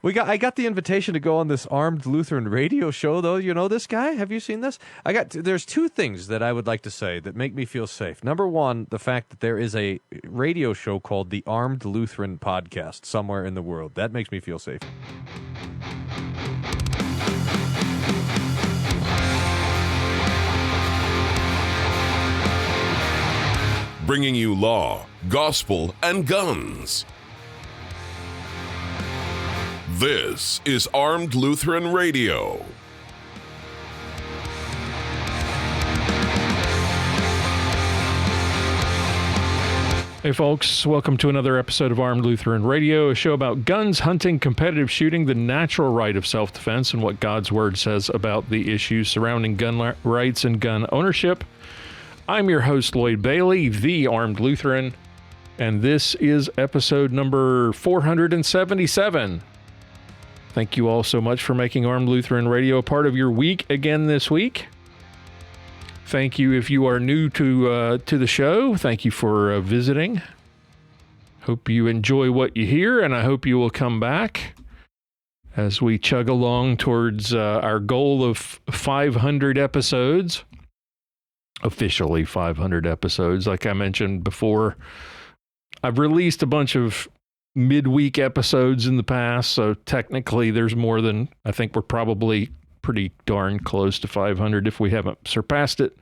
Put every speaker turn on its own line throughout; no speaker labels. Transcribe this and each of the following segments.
I got the invitation to go on this Armed Lutheran radio show, though. You know this guy? Have you seen this? There's two things that I would like to say that make me feel safe. Number one, the fact that there is a radio show called the Armed Lutheran Podcast somewhere in the world. That makes me feel safe.
Bringing you law, gospel, and guns. This is Armed Lutheran Radio.
Hey folks, welcome to another episode of Armed Lutheran Radio, a show about guns, hunting, competitive shooting, the natural right of self-defense, and what God's Word says about the issues surrounding gun rights and gun ownership. I'm your host, Lloyd Bailey, the Armed Lutheran, and this is episode number 477. Thank you all so much for making Armed Lutheran Radio a part of your week again this week. Thank you if you are new to the show. Thank you for visiting. Hope you enjoy what you hear, and I hope you will come back as we chug along towards our goal of 500 episodes. Officially 500 episodes. Like I mentioned before, I've released a bunch of midweek episodes in the past, so technically there's more than, I think we're probably pretty darn close to 500 if we haven't surpassed it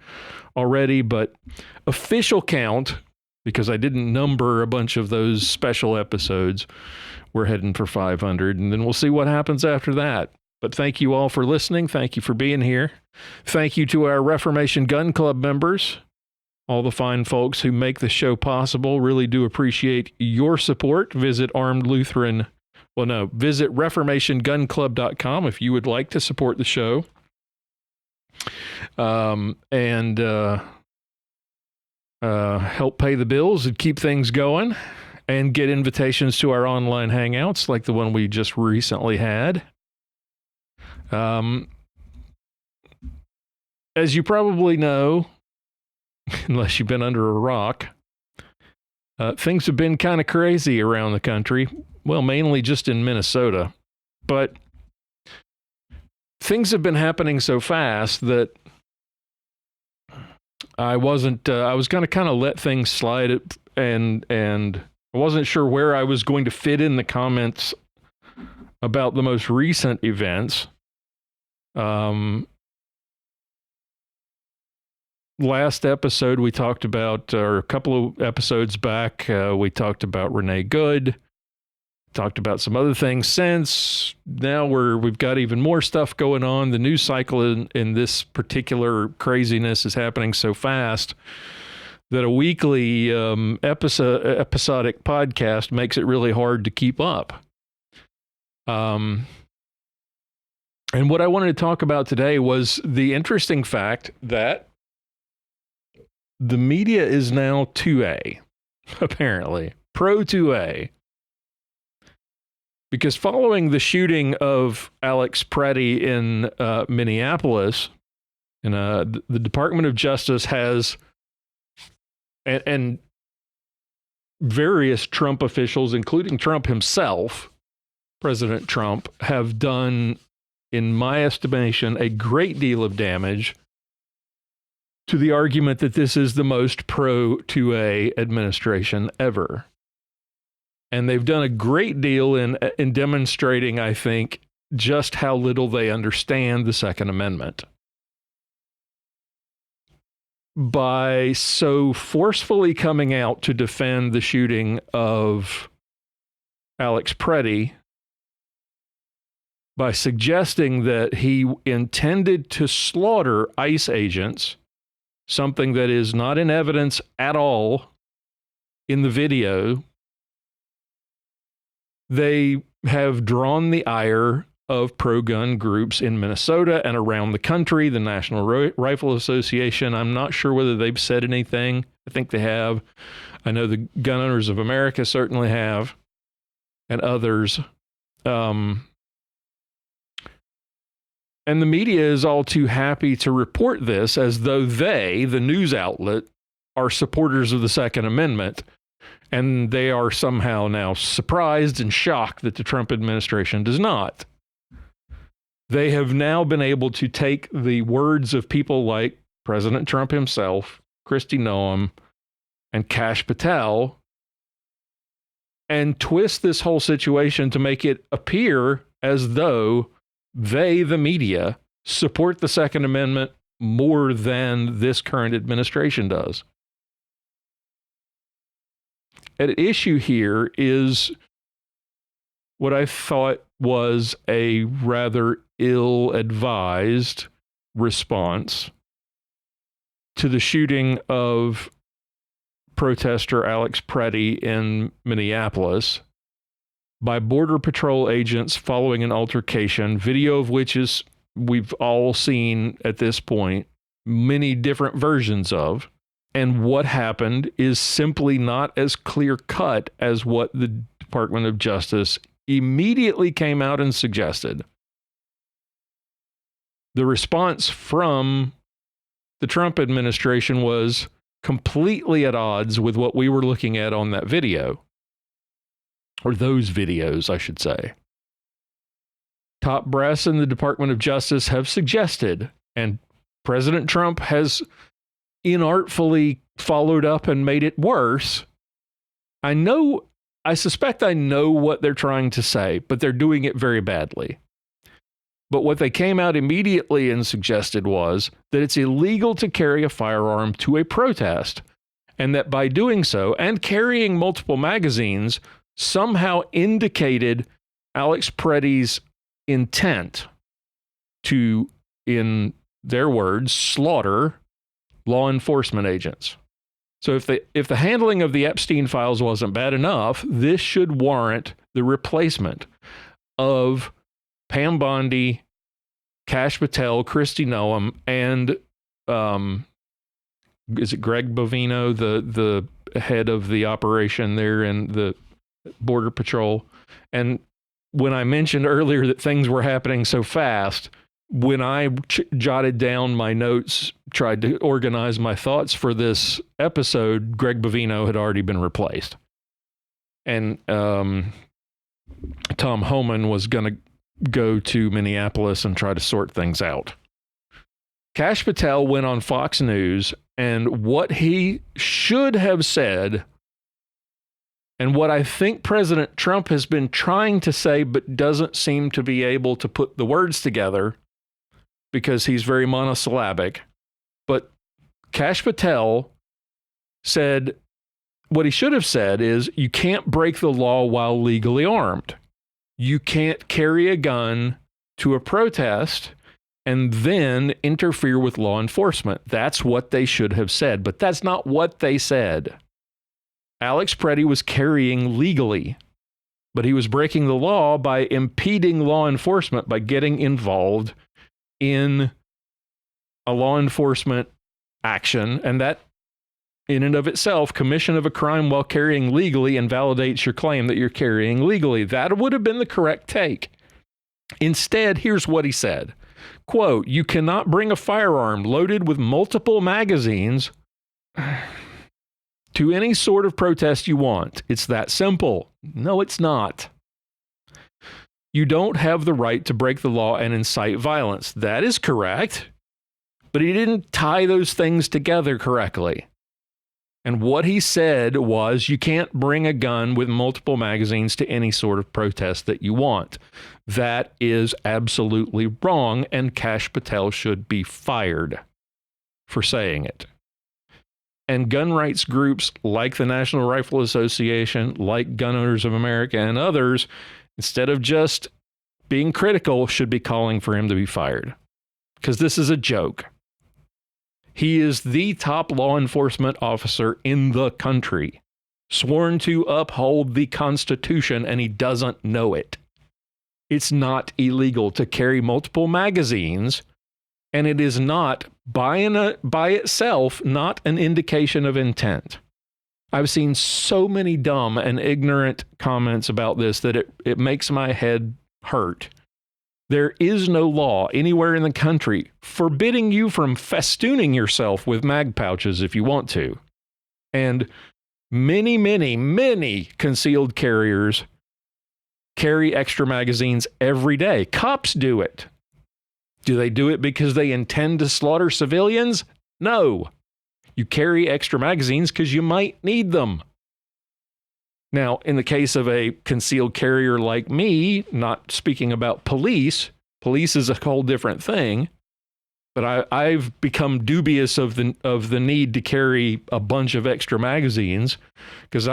already, but official count, because I didn't number a bunch of those special episodes, we're heading for 500, and then we'll see what happens after that. But thank you all for listening. Thank you for being here. Thank you to our Reformation Gun Club members, all the fine folks who make the show possible. Really do appreciate your support. Visit reformationgunclub.com if you would like to support the show. And help pay the bills and keep things going, and get invitations to our online hangouts like the one we just recently had. As you probably know, unless you've been under a rock, things have been kind of crazy around the country. Well, mainly just in Minnesota. But things have been happening so fast that I was going to kind of let things slide, and I wasn't sure where I was going to fit in the comments about the most recent events. Last episode we talked about, or a couple of episodes back, we talked about Renee Good, talked about some other things since. Now we've got even more stuff going on. The news cycle in this particular craziness is happening so fast that a weekly episodic podcast makes it really hard to keep up. And what I wanted to talk about today was the interesting fact that the media is now 2A, apparently, pro 2A. Because following the shooting of Alex Pretti in Minneapolis, and the Department of Justice has, and various Trump officials, including Trump himself, President Trump, have done, in my estimation, a great deal of damage to the argument that this is the most pro-2A administration ever. And they've done a great deal in demonstrating, I think, just how little they understand the Second Amendment. By so forcefully coming out to defend the shooting of Alex Pretti, by suggesting that he intended to slaughter ICE agents, something that is not in evidence at all in the video, they have drawn the ire of pro-gun groups in Minnesota and around the country. The National Rifle Association, I'm not sure whether they've said anything. I think they have. I know the Gun Owners of America certainly have, and others. And the media is all too happy to report this as though they, the news outlet, are supporters of the Second Amendment And they are somehow now surprised and shocked that the Trump administration does not. They have now been able to take the words of people like President Trump himself, Kristi Noem, and Kash Patel, and twist this whole situation to make it appear as though they, the media, support the Second Amendment more than this current administration does. At issue here is what I thought was a rather ill-advised response to the shooting of protester Alex Pretti in Minneapolis by Border Patrol agents following an altercation, video of which is we've all seen at this point, many different versions of. And what happened is simply not as clear-cut as what the Department of Justice immediately came out and suggested. The response from the Trump administration was completely at odds with what we were looking at on that video, or those videos, I should say. Top brass in the Department of Justice have suggested, and President Trump has inartfully followed up and made it worse. I suspect I know what they're trying to say, but they're doing it very badly. But what they came out immediately and suggested was that it's illegal to carry a firearm to a protest, and that by doing so and carrying multiple magazines somehow indicated Alex Pretti's intent to, in their words, slaughter law enforcement agents. So if the handling of the Epstein files wasn't bad enough, this should warrant the replacement of Pam Bondi, Kash Patel, Kristi Noem, and is it Greg Bovino, the head of the operation there in the Border Patrol? And when I mentioned earlier that things were happening so fast, when I jotted down my notes, tried to organize my thoughts for this episode, Greg Bovino had already been replaced. And Tom Homan was going to go to Minneapolis and try to sort things out. Kash Patel went on Fox News, and what he should have said, and what I think President Trump has been trying to say but doesn't seem to be able to put the words together because he's very monosyllabic, but Kash Patel said, what he should have said is, you can't break the law while legally armed. You can't carry a gun to a protest and then interfere with law enforcement. That's what they should have said, but that's not what they said. Alex Pretti was carrying legally, but he was breaking the law by impeding law enforcement by getting involved in a law enforcement action, and that in and of itself, commission of a crime while carrying legally invalidates your claim that you're carrying legally. That would have been the correct take. Instead, here's what he said. Quote, you cannot bring a firearm loaded with multiple magazines to any sort of protest you want. It's that simple. No, it's not. You don't have the right to break the law and incite violence. That is correct. But he didn't tie those things together correctly. And what he said was, you can't bring a gun with multiple magazines to any sort of protest that you want. That is absolutely wrong, and Kash Patel should be fired for saying it. And gun rights groups like the National Rifle Association, like Gun Owners of America and others, instead of just being critical, should be calling for him to be fired. Because this is a joke. He is the top law enforcement officer in the country, sworn to uphold the Constitution, and he doesn't know it. It's not illegal to carry multiple magazines, and it is not, by itself, not an indication of intent. I've seen so many dumb and ignorant comments about this that it makes my head hurt. There is no law anywhere in the country forbidding you from festooning yourself with mag pouches if you want to. And Many, many, many concealed carriers carry extra magazines every day. Cops do it. Do they do it because they intend to slaughter civilians? No. You carry extra magazines because you might need them. Now, in the case of a concealed carrier like me, not speaking about police is a whole different thing, but I've become dubious of the need to carry a bunch of extra magazines because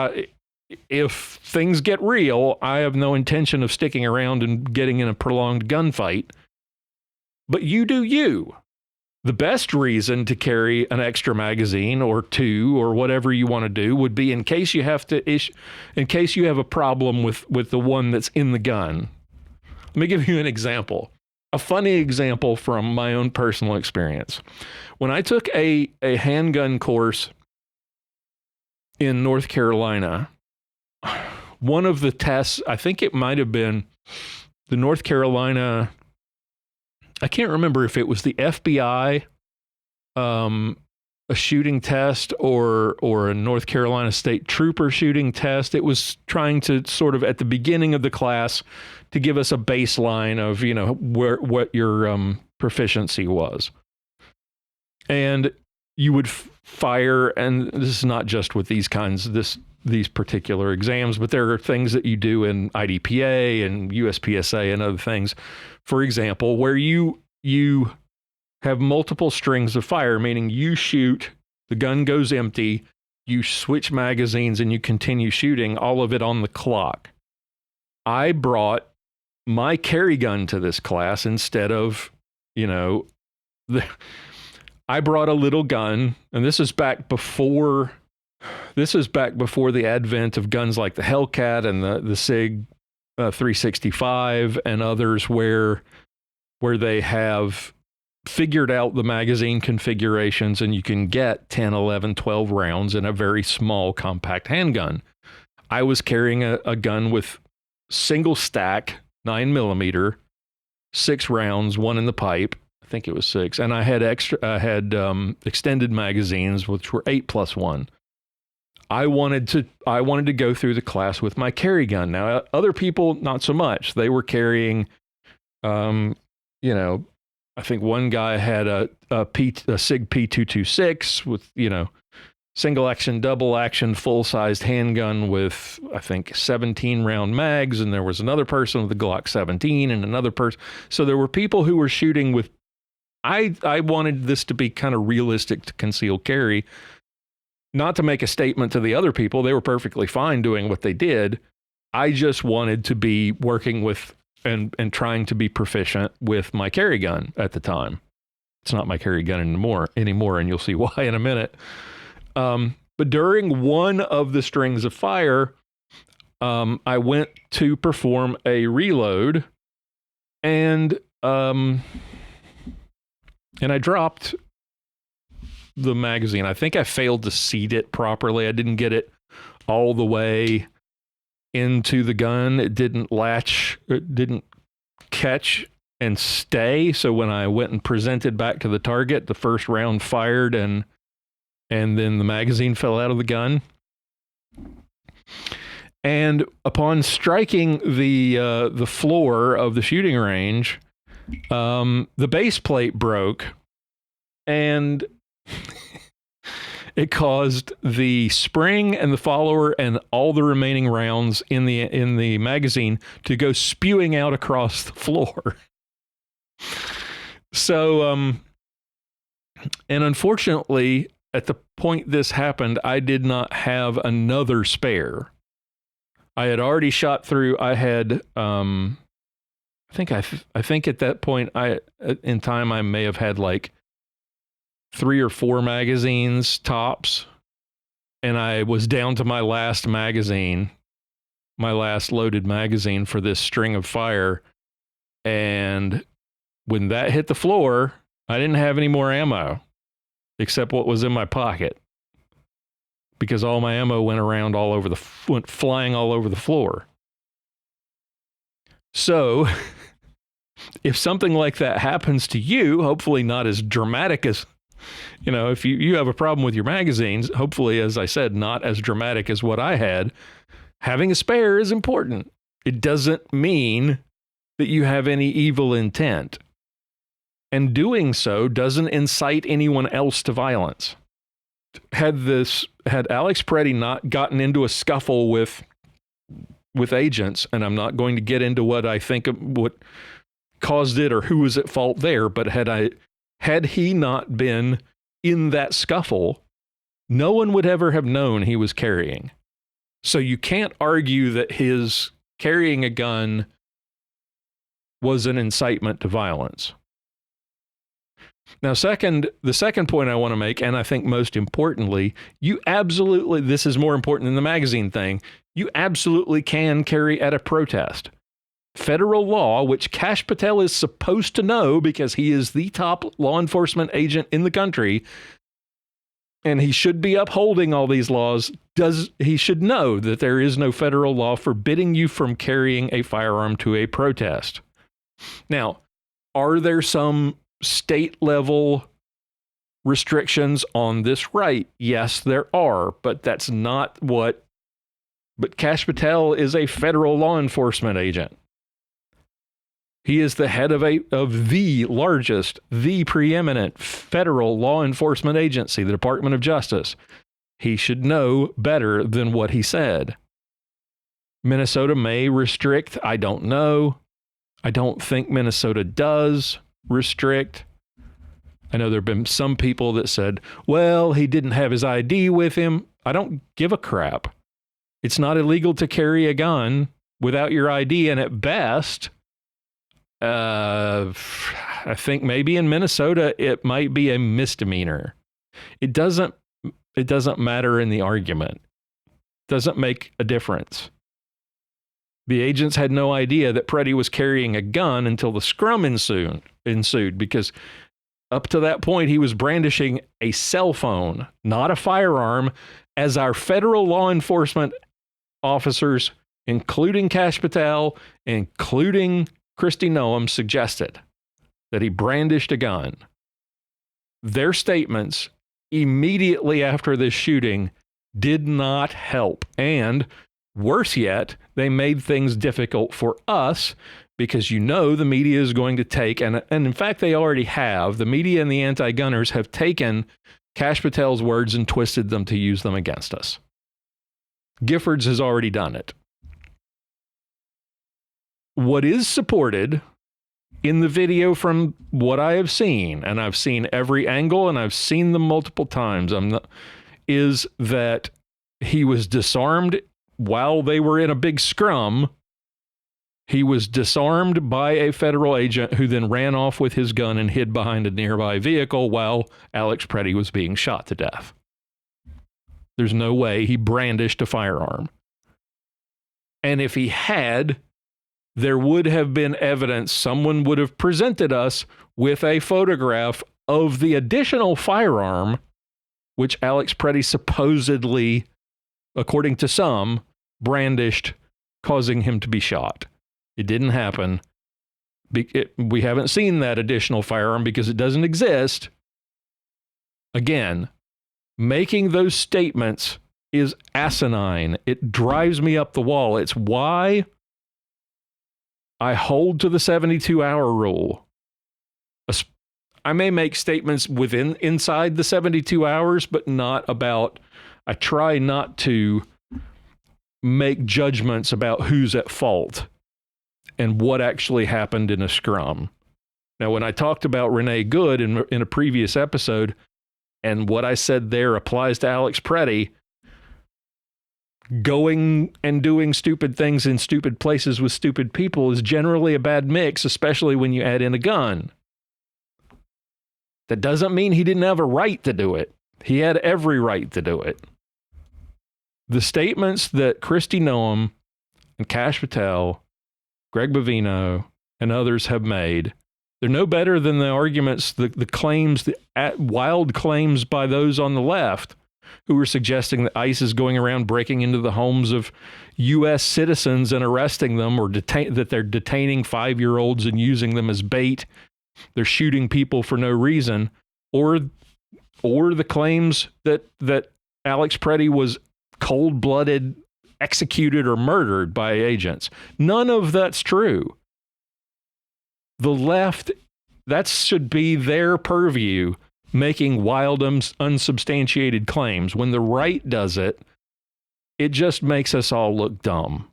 if things get real, I have no intention of sticking around and getting in a prolonged gunfight. But you do you. The best reason to carry an extra magazine or two or whatever you want to do would be in case you have a problem with the one that's in the gun. Let me give you an example. A funny example from my own personal experience. When I took a handgun course in North Carolina, one of the tests, I think it might have been the North Carolina, I can't remember if it was the FBI, a shooting test or a North Carolina State Trooper shooting test. It was trying to sort of at the beginning of the class to give us a baseline of, what your proficiency was. And you would fire, and this is not just with these particular exams, but there are things that you do in IDPA and USPSA and other things, for example, where you have multiple strings of fire, meaning you shoot, the gun goes empty, you switch magazines and you continue shooting, all of it on the clock. I brought my carry gun to this class instead of, I brought a little gun, and this is back before the advent of guns like the Hellcat and the SIG 365 and others where they have figured out the magazine configurations and you can get 10, 11, 12 rounds in a very small compact handgun. I was carrying a gun with single stack 9mm, 6 rounds, one in the pipe. I think it was 6. And I had extended magazines, which were 8+1. I wanted to go through the class with my carry gun. Now, other people, not so much. They were carrying, I think one guy had a SIG P226 with, single action, double action, full-sized handgun with, I think, 17 round mags. And there was another person with a Glock 17 and another person. So there were people who were shooting with, I wanted this to be kind of realistic to concealed carry. Not to make a statement to the other people, they were perfectly fine doing what they did. I just wanted to be working with and trying to be proficient with my carry gun at the time. It's not my carry gun anymore, and you'll see why in a minute. But during one of the strings of fire, I went to perform a reload, and I dropped the magazine. I think I failed to seat it properly. I didn't get it all the way into the gun. It didn't latch, it didn't catch and stay. So when I went and presented back to the target, the first round fired and then the magazine fell out of the gun. And upon striking the floor of the shooting range, the base plate broke, and it caused the spring and the follower and all the remaining rounds in the magazine to go spewing out across the floor. So, and unfortunately, at the point this happened, I did not have another spare. I had already shot through. I had, I think at that point, in time, I may have had like 3 or 4 magazines tops, and I was down to my last magazine, my last loaded magazine for this string of fire. And when that hit the floor, I didn't have any more ammo except what was in my pocket, because all my ammo went flying all over the floor. So if something like that happens to you, hopefully not as dramatic as You know, if you have a problem with your magazines, hopefully, as I said, not as dramatic as what I had, having a spare is important. It doesn't mean that you have any evil intent. And doing so doesn't incite anyone else to violence. Had Alex Pretti not gotten into a scuffle with agents, and I'm not going to get into what I think what caused it or who was at fault there, but had he not been in that scuffle, no one would ever have known he was carrying. So you can't argue that his carrying a gun was an incitement to violence. Now, the second point I want to make, and I think most importantly, this is more important than the magazine thing, you absolutely can carry at a protest. Federal law, which Kash Patel is supposed to know because he is the top law enforcement agent in the country, and he should be upholding all these laws, he should know that there is no federal law forbidding you from carrying a firearm to a protest. Now, are there some state level restrictions on this right? Yes, there are, but that's not what. But Kash Patel is a federal law enforcement agent. He is the head of the largest, the preeminent federal law enforcement agency, the Department of Justice. He should know better than what he said. Minnesota may restrict. I don't know. I don't think Minnesota does restrict. I know there have been some people that said, well, he didn't have his ID with him. I don't give a crap. It's not illegal to carry a gun without your ID, and at best, I think maybe in Minnesota it might be a misdemeanor. It doesn't matter in the argument. It doesn't make a difference. The agents had no idea that Pretti was carrying a gun until the scrum ensued, because up to that point he was brandishing a cell phone, not a firearm, as our federal law enforcement officers, including Kash Patel, including Kristi Noem, suggested that he brandished a gun. Their statements immediately after this shooting did not help. And worse yet, they made things difficult for us because the media is going to take, and in fact they already have, the media and the anti-gunners have taken Kash Patel's words and twisted them to use them against us. Giffords has already done it. What is supported in the video from what I have seen, and I've seen every angle and I've seen them multiple times, is that he was disarmed while they were in a big scrum. He was disarmed by a federal agent who then ran off with his gun and hid behind a nearby vehicle while Alex Pretti was being shot to death. There's no way he brandished a firearm. And if he had, there would have been evidence. Someone would have presented us with a photograph of the additional firearm, which Alex Pretti supposedly, according to some, brandished, causing him to be shot. It didn't happen. We haven't seen that additional firearm because it doesn't exist. Again, making those statements is asinine. It drives me up the wall. It's why I hold to the 72-hour rule. I may make statements inside the 72 hours, but I try not to make judgments about who's at fault and what actually happened in a scrum. Now, when I talked about Renee Good in a previous episode, and what I said there applies to Alex Pretti, going and doing stupid things in stupid places with stupid people is generally a bad mix, especially when you add in a gun. That doesn't mean he didn't have a right to do it. He had every right to do it. The statements that Kristi Noem and Kash Patel, Greg Bovino, and others have made, they're no better than the arguments, the claims, wild claims by those on the left who were suggesting that ICE is going around breaking into the homes of U.S. citizens and arresting them, or that they're detaining 5-year-olds and using them as bait. They're shooting people for no reason. Or or the claims that Alex Pretti was cold-blooded, executed, or murdered by agents. None of that's true. The left, that should be their purview, making wild, unsubstantiated claims. When the right does it, it just makes us all look dumb.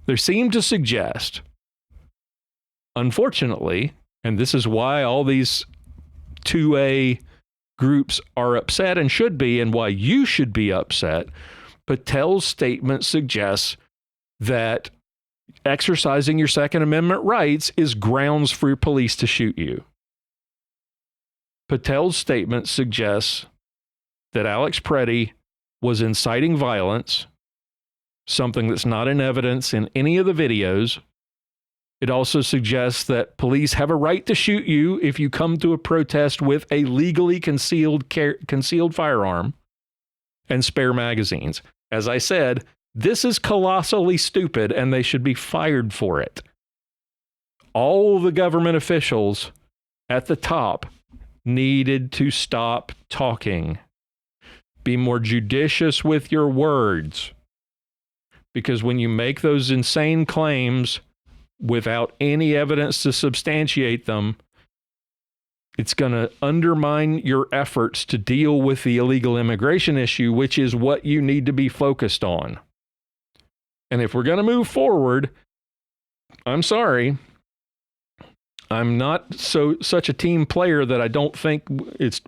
They seem to suggest, unfortunately, and this is why all these 2A groups are upset and should be, and why you should be upset, Patel's statement suggests that exercising your Second Amendment rights is grounds for police to shoot you. Patel's statement suggests that Alex Pretti was inciting violence, something that's not in evidence in any of the videos. It also suggests that police have a right to shoot you if you come to a protest with a legally concealed firearm and spare magazines. As I said, this is colossally stupid, and they should be fired for it. All the government officials at the top needed to stop talking. Be more judicious with your words. Because when you make those insane claims without any evidence to substantiate them, it's going to undermine your efforts to deal with the illegal immigration issue, which is what you need to be focused on. And if we're going to move forward, I'm sorry, I'm not such a team player that I don't think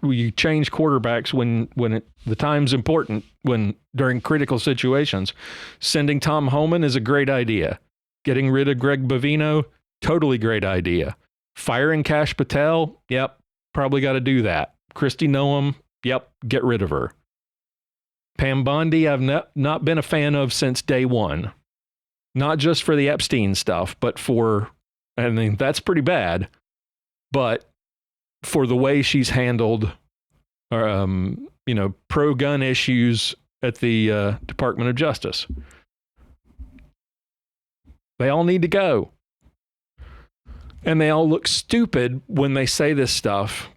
you change quarterbacks when the time's important, when during critical situations. Sending Tom Homan is a great idea. Getting rid of Greg Bovino, totally great idea. Firing Kash Patel, yep, probably got to do that. Kristi Noem, yep, get rid of her. Pam Bondi, I've not been a fan of since day one. Not just for the Epstein stuff, but I mean, that's pretty bad, but for the way she's handled, pro-gun issues at the Department of Justice. They all need to go. And they all look stupid when they say this stuff.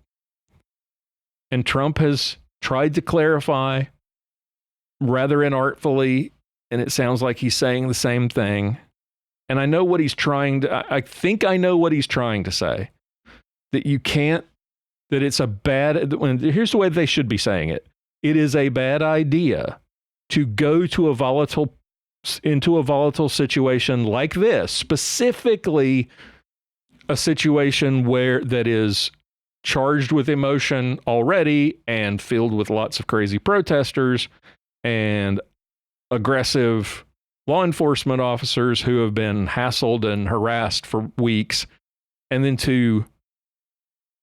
And Trump has tried to clarify rather inartfully, and it sounds like he's saying the same thing. And I know what he's trying to, I think I know what he's trying to say. That you can't, that it's a bad, here's the way they should be saying it. It is a bad idea to go to into a volatile situation like this, specifically a situation that is charged with emotion already and filled with lots of crazy protesters and aggressive law enforcement officers who have been hassled and harassed for weeks, and then to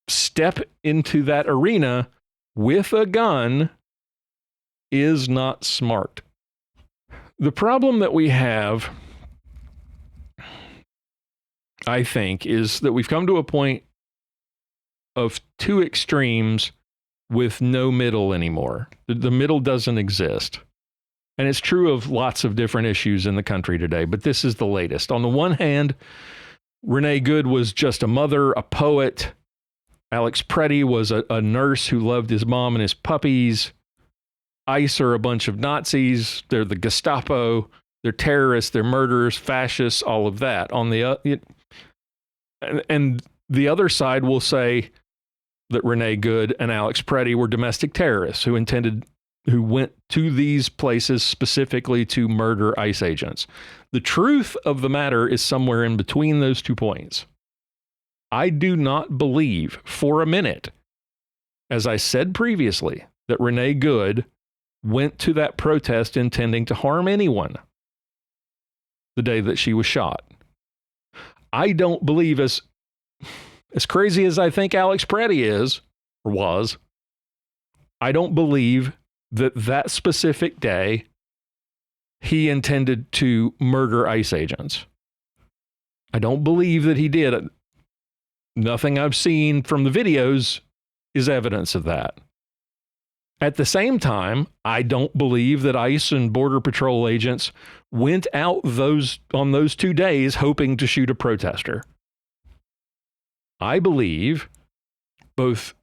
step into that arena with a gun is not smart. The problem that we have, I think, is that we've come to a point of two extremes with no middle anymore. The middle doesn't exist. And it's true of lots of different issues in the country today, but this is the latest. On the one hand, Renee Good was just a mother, a poet. Alex Pretti was a nurse who loved his mom and his puppies. ICE are a bunch of Nazis. They're the Gestapo. They're terrorists. They're murderers, fascists, all of that. And the other side will say that Renee Good and Alex Pretti were domestic terrorists who went to these places specifically to murder ICE agents. The truth of the matter is somewhere in between those 2 points. I do not believe for a minute, as I said previously, that Renee Good went to that protest intending to harm anyone the day that she was shot. I don't believe, as crazy as I think Alex Pretti is, or was, I don't believe that specific day he intended to murder ICE agents. I don't believe that he did. Nothing I've seen from the videos is evidence of that. At the same time, I don't believe that ICE and Border Patrol agents went out on those 2 days hoping to shoot a protester. I believe both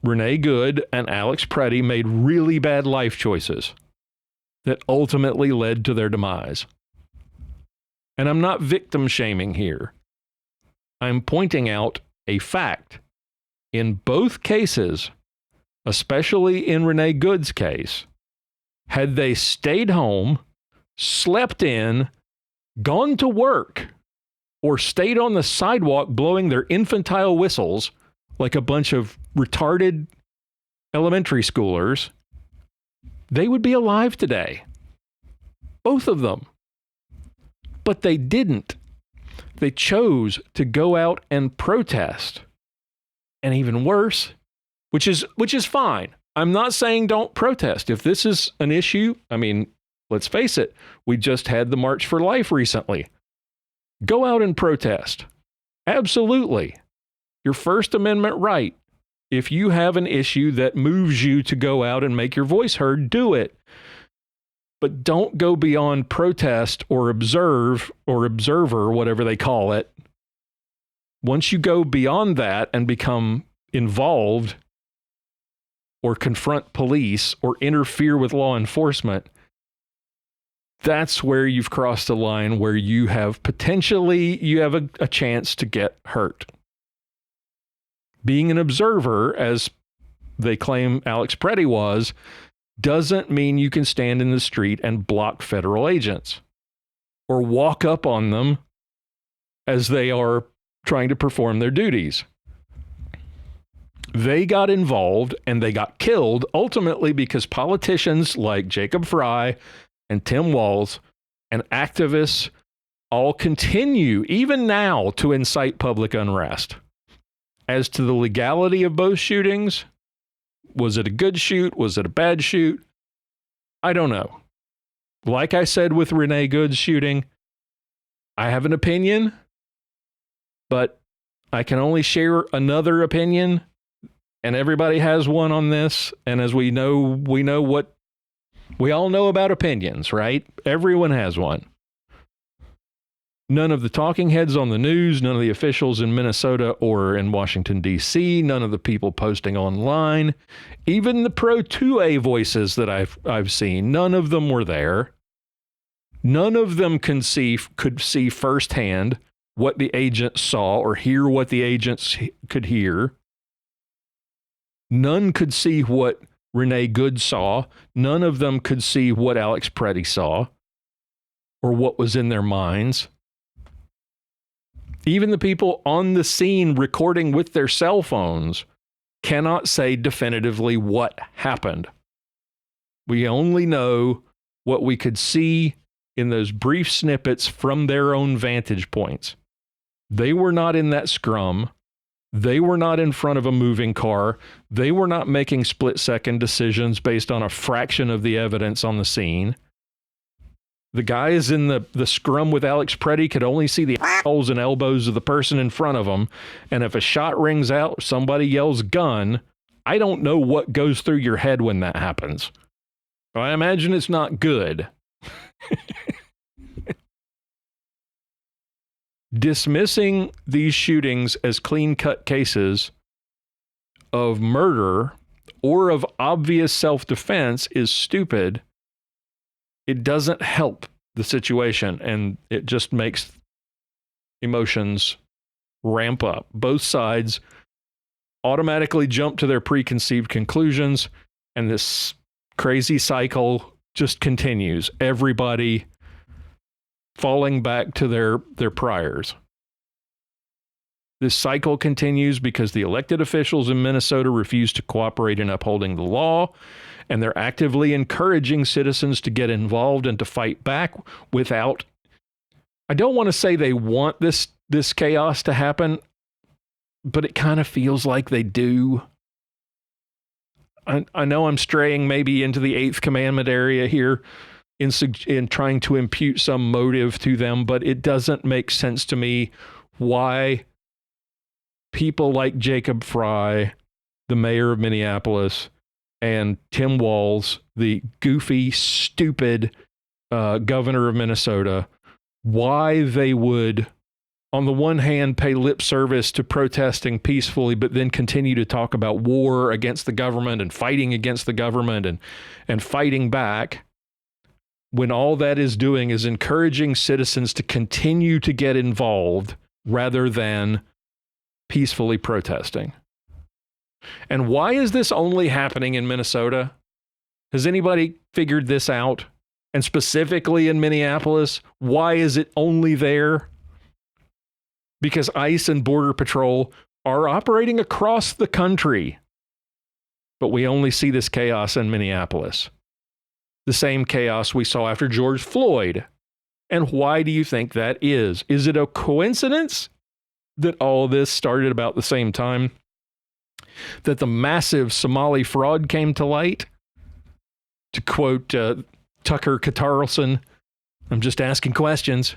Renee Good and Alex Pretti made really bad life choices that ultimately led to their demise. And I'm not victim shaming here. I'm pointing out a fact. In both cases, especially in Renee Good's case, had they stayed home, slept in, gone to work, or stayed on the sidewalk blowing their infantile whistles like a bunch of retarded elementary schoolers, they would be alive today. Both of them. But they didn't. They chose to go out and protest. And even worse, which is fine. I'm not saying don't protest. If this is an issue, I mean, let's face it, we just had the March for Life recently. Go out and protest. Absolutely. Your First Amendment right. If you have an issue that moves you to go out and make your voice heard, do it. But don't go beyond protest or observe or observer, whatever they call it. Once you go beyond that and become involved or confront police or interfere with law enforcement, that's where you've crossed a line where you have a chance to get hurt. Being an observer, as they claim Alex Pretti was, doesn't mean you can stand in the street and block federal agents or walk up on them as they are trying to perform their duties. They got involved and they got killed ultimately because politicians like Jacob Fry and Tim Walz and activists all continue, even now, to incite public unrest. As to the legality of both shootings, was it a good shoot? Was it a bad shoot? I don't know. Like I said with Renee Good's shooting, I have an opinion, but I can only share another opinion, and everybody has one on this. And as we know what we all know about opinions, right? Everyone has one. None of the talking heads on the news, none of the officials in Minnesota or in Washington, D.C., none of the people posting online, even the pro-2A voices that I've seen, none of them were there. None of them could see firsthand what the agents saw or hear what the agents could hear. None could see what Renee Good saw. None of them could see what Alex Pretti saw or what was in their minds. Even the people on the scene recording with their cell phones cannot say definitively what happened. We only know what we could see in those brief snippets from their own vantage points. They were not in that scrum. They were not in front of a moving car. They were not making split-second decisions based on a fraction of the evidence on the scene. The guys in the scrum with Alex Pretti could only see the holes and elbows of the person in front of them. And if a shot rings out, somebody yells gun, I don't know what goes through your head when that happens. I imagine it's not good. Dismissing these shootings as clean-cut cases of murder or of obvious self-defense is stupid. It doesn't help the situation, and it just makes emotions ramp up. Both sides automatically jump to their preconceived conclusions, and this crazy cycle just continues. Everybody falling back to their priors. This cycle continues because the elected officials in Minnesota refuse to cooperate in upholding the law, and they're actively encouraging citizens to get involved and to fight back without, I don't want to say they want this chaos to happen, but it kind of feels like they do. I know I'm straying maybe into the Eighth Commandment area here in trying to impute some motive to them, but it doesn't make sense to me why people like Jacob Fry, the mayor of Minneapolis, and Tim Walz, the goofy, stupid governor of Minnesota, why they would on the one hand, pay lip service to protesting peacefully, but then continue to talk about war against the government and fighting against the government and fighting back, when all that is doing is encouraging citizens to continue to get involved rather than peacefully protesting. And why is this only happening in Minnesota? Has anybody figured this out? And specifically in Minneapolis, why is it only there? Because ICE and Border Patrol are operating across the country. But we only see this chaos in Minneapolis. The same chaos we saw after George Floyd. And why do you think that is? Is it a coincidence that all this started about the same time? That the massive Somali fraud came to light? To quote Tucker Carlson, I'm just asking questions.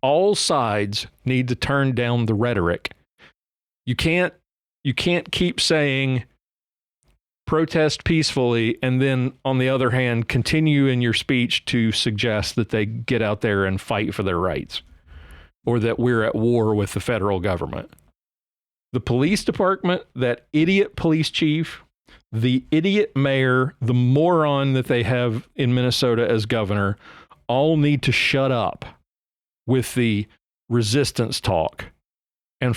All sides need to turn down the rhetoric. You can't keep saying protest peacefully and then, on the other hand, continue in your speech to suggest that they get out there and fight for their rights or that we're at war with the federal government. The police department, that idiot police chief, the idiot mayor, the moron that they have in Minnesota as governor, all need to shut up with the resistance talk. And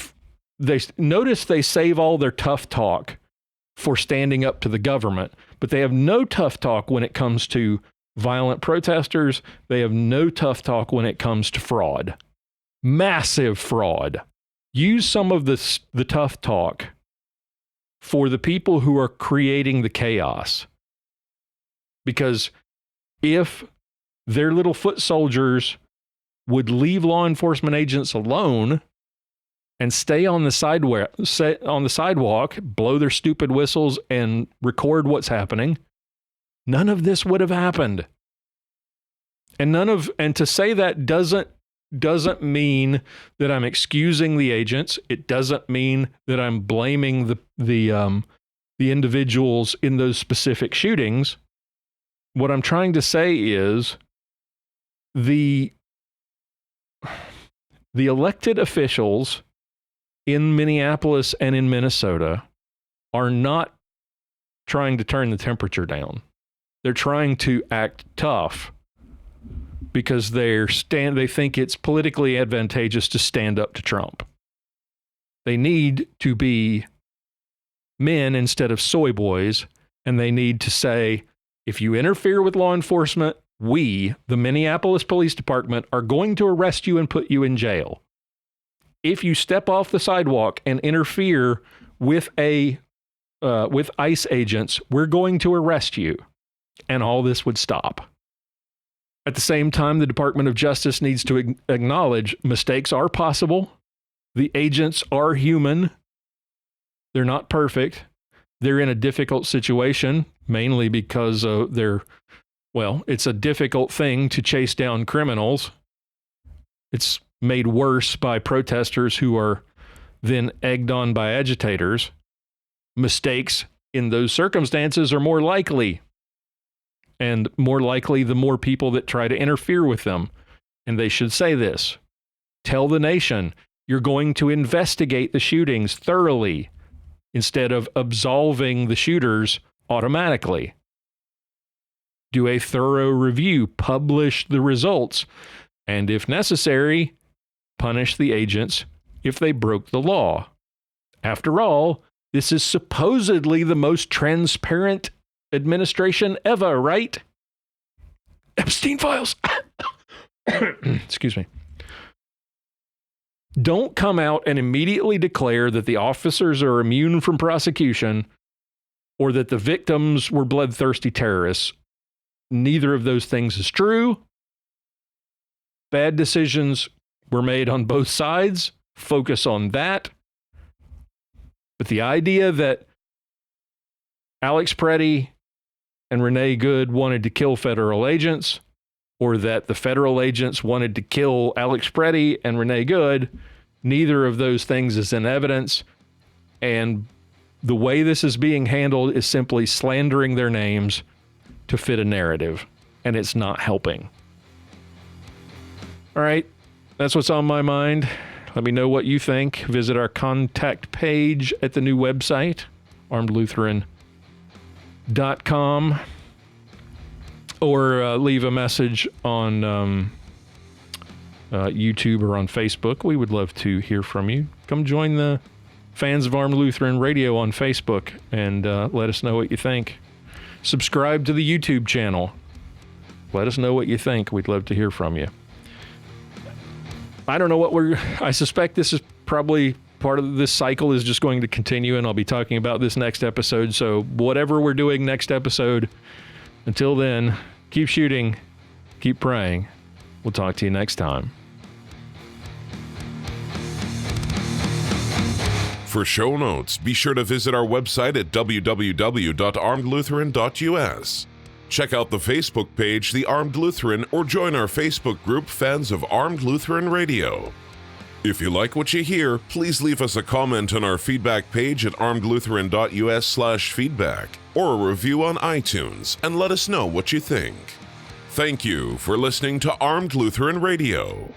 they save all their tough talk for standing up to the government, but they have no tough talk when it comes to violent protesters. They have no tough talk when it comes to fraud. Massive fraud. Use some of the tough talk for the people who are creating the chaos. Because if their little foot soldiers would leave law enforcement agents alone and stay on the sidewalk, blow their stupid whistles and record what's happening, none of this would have happened. And to say that doesn't mean that I'm excusing the agents. It doesn't mean that I'm blaming the individuals in those specific shootings. What I'm trying to say is the elected officials in Minneapolis and in Minnesota are not trying to turn the temperature down. They're trying to act tough because they think it's politically advantageous to stand up to Trump. They need to be men instead of soy boys, and they need to say, if you interfere with law enforcement, we, the Minneapolis Police Department, are going to arrest you and put you in jail. If you step off the sidewalk and interfere with with ICE agents, we're going to arrest you. And all this would stop. At the same time, the Department of Justice needs to acknowledge mistakes are possible. The agents are human. They're not perfect. They're in a difficult situation, mainly because it's a difficult thing to chase down criminals. It's made worse by protesters who are then egged on by agitators. Mistakes in those circumstances are more likely. And more likely the more people that try to interfere with them. And they should say this. Tell the nation, you're going to investigate the shootings thoroughly instead of absolving the shooters automatically. Do a thorough review, publish the results, and if necessary, punish the agents if they broke the law. After all, this is supposedly the most transparent administration ever, right? Epstein files. Excuse me. Don't come out and immediately declare that the officers are immune from prosecution or that the victims were bloodthirsty terrorists. Neither of those things is true. Bad decisions were made on both sides. Focus on that. But the idea that Alex Pretti and Renee Good wanted to kill federal agents, or that the federal agents wanted to kill Alex Pretti and Renee Good, neither of those things is in evidence. And the way this is being handled is simply slandering their names to fit a narrative, and it's not helping. All right, That's what's on my mind. Let me know what you think. Visit our contact page at the new website, armedlutheran.com, or leave a message on YouTube or on Facebook. We would love to hear from you. Come join the fans of Armed Lutheran Radio on Facebook and let us know what you think. Subscribe to the YouTube channel. Let us know what you think. We'd love to hear from you. I don't know what I suspect this is probably part of this cycle is just going to continue, and I'll be talking about this next episode. So whatever we're doing next episode, until then, keep shooting, keep praying. We'll talk to you next time.
For show notes, be sure to visit our website at www.armedlutheran.us. Check out the Facebook page, The Armed Lutheran, or join our Facebook group, Fans of Armed Lutheran Radio. If you like what you hear, please leave us a comment on our feedback page at armedlutheran.us/feedback, or a review on iTunes, and let us know what you think. Thank you for listening to Armed Lutheran Radio.